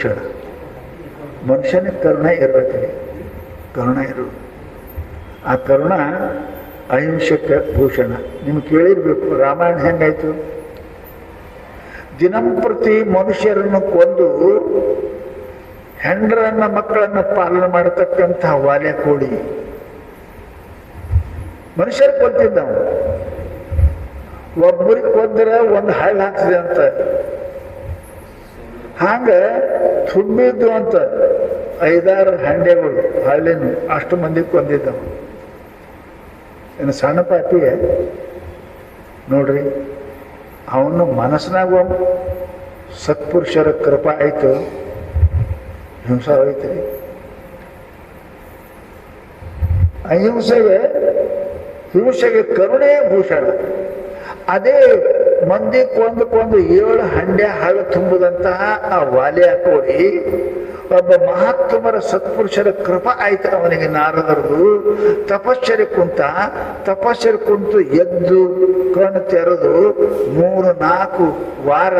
ಭೂಷಣ. ಮನುಷ್ಯನಿಗೆ ಕರುಣೆ ಇರಬೇಕ್ರಿ, ಕರುಣೆ ಇರು. ಆ ಕರುಣ ಅಹಿಂಸಕ ಭೂಷಣ. ನಿಮ್ಗೆ ಕೇಳಿರ್ಬೇಕು ರಾಮಾಯಣ ಹೆಂಗಾಯ್ತು. ದಿನಂಪ್ರತಿ ಮನುಷ್ಯರನ್ನು ಕೊಂದು ಹೆಂಡ್ರನ್ನ ಮಕ್ಕಳನ್ನ ಪಾಲನೆ ಮಾಡತಕ್ಕಂಥ ವಾಲೆ ಕೋಳಿ ಮನುಷ್ಯರ ಕೊಂತಿದ್ದ. ಒಬ್ಬರಿಗೆ ಕೊಂದ್ರೆ ಒಂದು ಹಳ್ಳ ಹಾಕ್ತಿದೆ ಅಂತ, ಹಂಗ ತುಂಬಿದ್ದು ಅಂತ 5-6 ಹಂಡೆಗಳು ಹಳ್ಳಿನ ಅಷ್ಟು ಮಂದಿ ಕೊಂದಿದ್ದವ. ಇನ್ನು ಸಣ್ಣ ಪಾಪಿಗೆ ನೋಡ್ರಿ, ಅವನು ಮನಸ್ಸಿನಾಗ ಸತ್ಪುರುಷರ ಕೃಪಾ ಆಯ್ತು, ಹಿಂಸ ಹೋಯ್ತ್ರಿ. ಹಿಂಸೆಗೆ ಕರುಣೆ ಭೂಷಣ. ಅದೇ ಮಂದಿ ಕೊಂದು 7 ಹಂಡೆ ಹಾಳು ತುಂಬುದಂತಹ ಆ ವಾಲೆ ಕೋಳಿ ಒಬ್ಬ ಮಹಾತ್ಮರ ಸತ್ಪುರುಷರ ಕೃಪಾ ಆಯ್ತು ಅವನಿಗೆ. ನಾರದರದು ತಪಶ್ಚರ್ಯ ಕುಂತು ಎದ್ದು ಕಣ್ಣು ತೆರೆದು 3-4 ವಾರ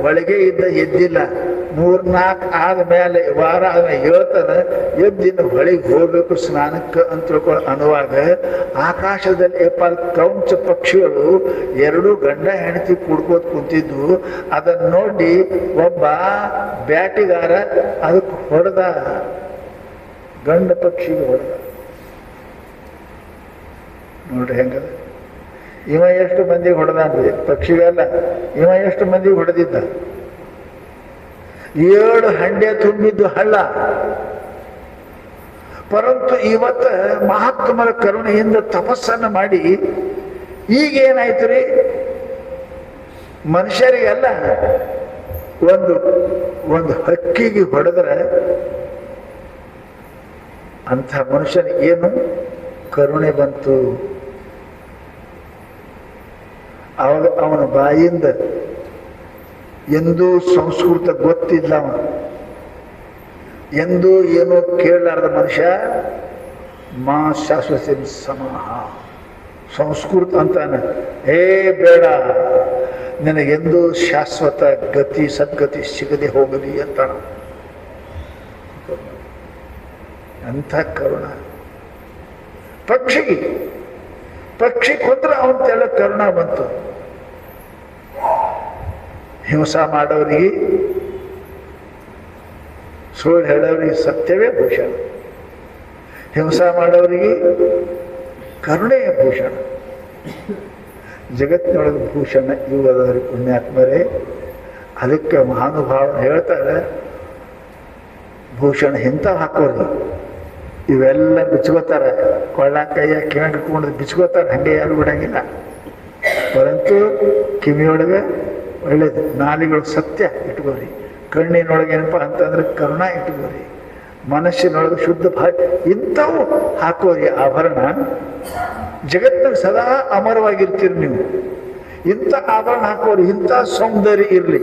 ಒಳಗೆ ಎದ್ದಿಲ್ಲ. 3-4 ಆದ್ಮೇಲೆ ವಾರ ಆದ್ಮೇಲೆ ಹೇಳ್ತಾನೆ, ಎದ್ದಿನ ಹೊಳಿಗೆ ಹೋಗ್ಬೇಕು ಸ್ನಾನಕ್ಕೆ ಅಂತ ತಿಳ್ಕೊಂಡು ಅನ್ನುವಾಗ ಆಕಾಶದಲ್ಲಿ ಕ್ರೌಂಚ ಪಕ್ಷಿಗಳು 2 ಗಂಡ ಹೆಂಡತಿ ಕುಡ್ಕೋತ ಕುಂತಿದ್ದು. ಅದನ್ನು ನೋಡಿ ಒಬ್ಬ ಬ್ಯಾಟಿಗಾರ ಅದಕ್ಕೆ ಹೊಡೆದ, ಗಂಡ ಪಕ್ಷಿಗೆ ಹೊಡೆದ. ನೋಡ್ರಿ ಹೆಂಗದ. ಇವ ಎಷ್ಟು ಮಂದಿಗೆ ಹೊಡೆದಾನ್ರಿ, ಪಕ್ಷಿಗಲ್ಲ, ಇವ ಎಷ್ಟು ಮಂದಿಗೆ ಹೊಡೆದಿದ್ದ. 7 ಹಂಡೆ ತುಂಬಿದ್ದು ಹಳ್ಳ. ಪರಂತು ಇವತ್ತು ಮಹಾತ್ಮರ ಕರುಣೆಯಿಂದ ತಪಸ್ಸನ್ನು ಮಾಡಿ ಈಗೇನಾಯ್ತು ರೀ, ಮನುಷ್ಯರಿಗೆಲ್ಲ ಒಂದು ಹಕ್ಕಿಗೆ ಹೊಡೆದ್ರೆ ಅಂಥ ಮನುಷ್ಯನಿಗೆ ಏನು ಕರುಣೆ ಬಂತು. ಅವಾಗ ಅವನ ಬಾಯಿಂದ ಎಂದೂ ಸಂಸ್ಕೃತ ಗೊತ್ತಿಲ್ಲ, ಎಂದೂ ಏನೋ ಕೇಳಲಾರ್ದ ಮನುಷ್ಯ ಮಾ ಶಾಶ್ವತ ಸಮಾಹ ಸಂಸ್ಕೃತ ಅಂತಾನೆ. ಬೇಡ, ನನಗೆಂದೂ ಶಾಶ್ವತ ಗತಿ ಸದ್ಗತಿ ಸಿಗದೆ ಹೋಗಲಿ ಅಂತ. ಅಂಥ ಕರುಣ. ಪಕ್ಷಿ ಕೊಂದ್ರೆ ಅವನ ತೆಳ ಕರುಣ ಬಂತು. ಹಿಂಸಾ ಮಾಡೋರಿಗೆ, ಸುಳ್ಳು ಹೇಳೋರಿಗೆ ಸತ್ಯವೇ ಭೂಷಣ. ಹಿಂಸಾ ಮಾಡೋರಿಗೆ ಕರುಣೆಯ ಭೂಷಣ. ಜಗತ್ತಿನೊಳಗೆ ಭೂಷಣ ಇವು ಅದವ್ರಿ ಪುಣ್ಯಾತ್ಮರೇ. ಅದಕ್ಕೆ ಮಹಾನುಭಾವ ಹೇಳ್ತಾರೆ, ಭೂಷಣ ಇಂಥ ಹಾಕೋರಿ, ಇವೆಲ್ಲ ಬಿಚ್ಕೋತಾರೆ, ಕೊಳ್ಳ ಕೈಯ ಕಿವಿಗೆ ಇಟ್ಕೊಂಡು ಬಿಚ್ಕೋತಾರೆ, ಹಂಗೆ ಯಾರು ಬಿಡಂಗಿಲ್ಲ. ಪರಂತು ಕಿವಿಯೊಳಗೆ ಒಳ್ಳೇದು, ನಾಲಿಗಳು ಸತ್ಯ ಇಟ್ಕೋರಿ, ಕಣ್ಣಿನೊಳಗೆ ಏನಪ್ಪ ಅಂತಂದ್ರೆ ಕರುಣ ಇಟ್ಕೋರಿ, ಮನಸ್ಸಿನೊಳಗೆ ಶುದ್ಧ ಭಾವ ಇಂಥವು ಹಾಕೋರಿ ಆಭರಣ. ಜಗತ್ತಿನಲ್ಲಿ ಸದಾ ಅಮರವಾಗಿರ್ತೀರಿ ನೀವು. ಇಂಥ ಆಭರಣ ಹಾಕೋರಿ, ಇಂಥ ಸೌಂದರ್ಯ ಇರಲಿ.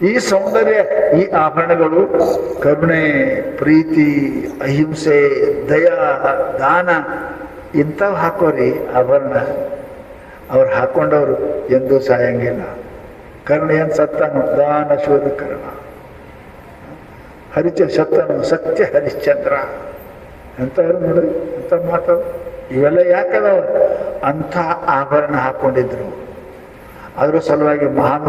ಈ ಸೌಂದರ್ಯ, ಈ ಆಭರಣಗಳು ಕರುಣೆ, ಪ್ರೀತಿ, ಅಹಿಂಸೆ, ದಯಾ, ದಾನ ಇಂಥವು ಹಾಕೋರಿ ಆಭರಣ. ಅವ್ರು ಹಾಕೊಂಡವರು ಎಂದೂ ಸಾಯಂಗಿಲ್ಲ. ಕರುಣೆ ಏನು ಸತ್ತನು, ದಾನ ಶೋಧ ಕರ್ಣ. ಸತ್ತನು ಸತ್ಯ ಹರಿಶ್ಚಂದ್ರ ಎಂಥವ್ರು ನೋಡ್ರಿ, ಎಂಥ ಮಾತಾಡು. ಇವೆಲ್ಲ ಯಾಕದವ? ಅಂಥ ಆಭರಣ ಹಾಕೊಂಡಿದ್ರು. ಅದ್ರ ಸಲುವಾಗಿ ಮಹಾನ್